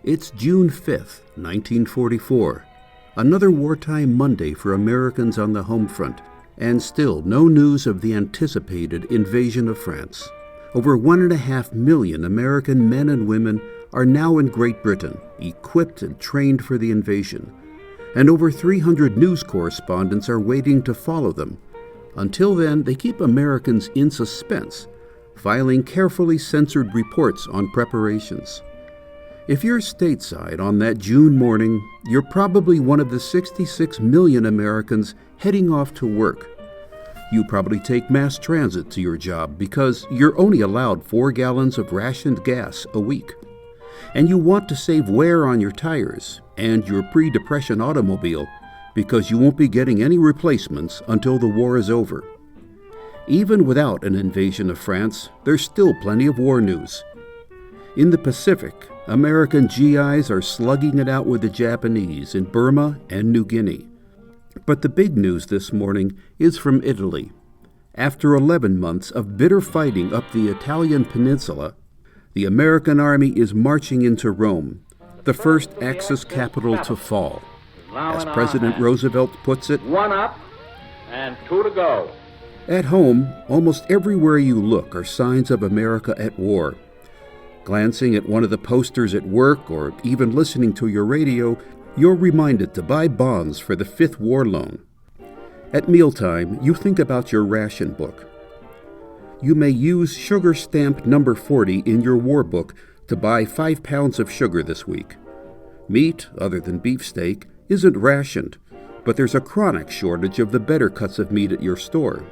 It's June 5th, 1944, another wartime Monday for Americans on the home front, and still no news of the anticipated invasion of France. Over 1.5 million American men and women are now in Great Britain, equipped and trained for the invasion, and over 300 news correspondents are waiting to follow them. Until then, they keep Americans in suspense, filing carefully censored reports on preparations. If you're stateside on that June morning, you're probably one of the 66 million Americans heading off to work. You probably take mass transit to your job because you're only allowed 4 gallons of rationed gas a week. And you want to save wear on your tires and your pre-depression automobile because you won't be getting any replacements until the war is over. Even without an invasion of France, there's still plenty of war news. In the Pacific, American GIs are slugging it out with the Japanese in Burma and New Guinea. But the big news this morning is from Italy. After 11 months of bitter fighting up the Italian peninsula, the American army is marching into Rome, the first Axis capital to fall. As President Roosevelt puts it, 1 up and 2 to go. At home, almost everywhere you look are signs of America at war. Glancing at one of the posters at work or even listening to your radio, you're reminded to buy bonds for the 5th war loan. At mealtime, you think about your ration book. You may use sugar stamp number 40 in your war book to buy 5 pounds of sugar this week. Meat, other than beefsteak, isn't rationed, but there's a chronic shortage of the better cuts of meat at your store.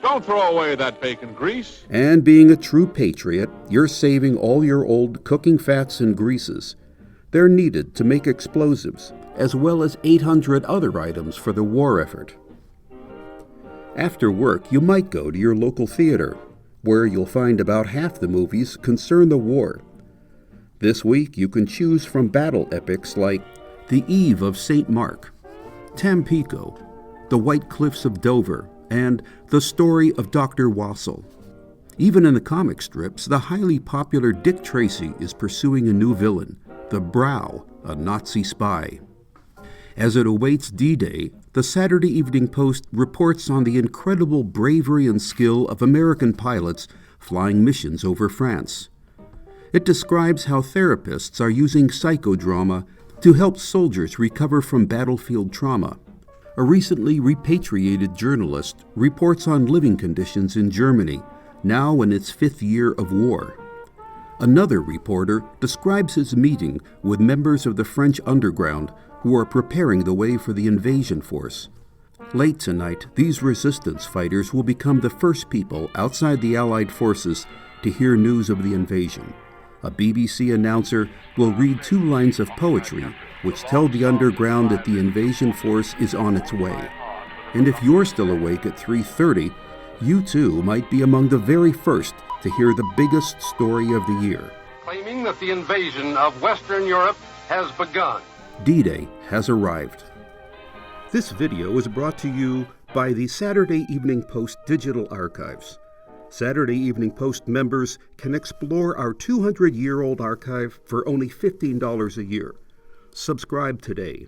Don't throw away that bacon grease. And being a true patriot, you're saving all your old cooking fats and greases. They're needed to make explosives, as well as 800 other items for the war effort. After work, you might go to your local theater, where you'll find about half the movies concern the war. This week, you can choose from battle epics like The Eve of St. Mark, Tampico, The White Cliffs of Dover, and The Story of Dr. Wassel. Even in the comic strips, the highly popular Dick Tracy is pursuing a new villain, the Brow, a Nazi spy. As it awaits D-Day, the Saturday Evening Post reports on the incredible bravery and skill of American pilots flying missions over France. It describes how therapists are using psychodrama to help soldiers recover from battlefield trauma. A recently repatriated journalist reports on living conditions in Germany, now in its 5th year of war. Another reporter describes his meeting with members of the French underground who are preparing the way for the invasion force. Late tonight, these resistance fighters will become the first people outside the Allied forces to hear news of the invasion. A BBC announcer will read 2 lines of poetry which tell the underground that the invasion force is on its way. And if you're still awake at 3:30, you too might be among the very first to hear the biggest story of the year. Claiming that the invasion of Western Europe has begun. D-Day has arrived. This video is brought to you by the Saturday Evening Post Digital Archives. Saturday Evening Post members can explore our 200-year-old archive for only $15 a year. Subscribe today.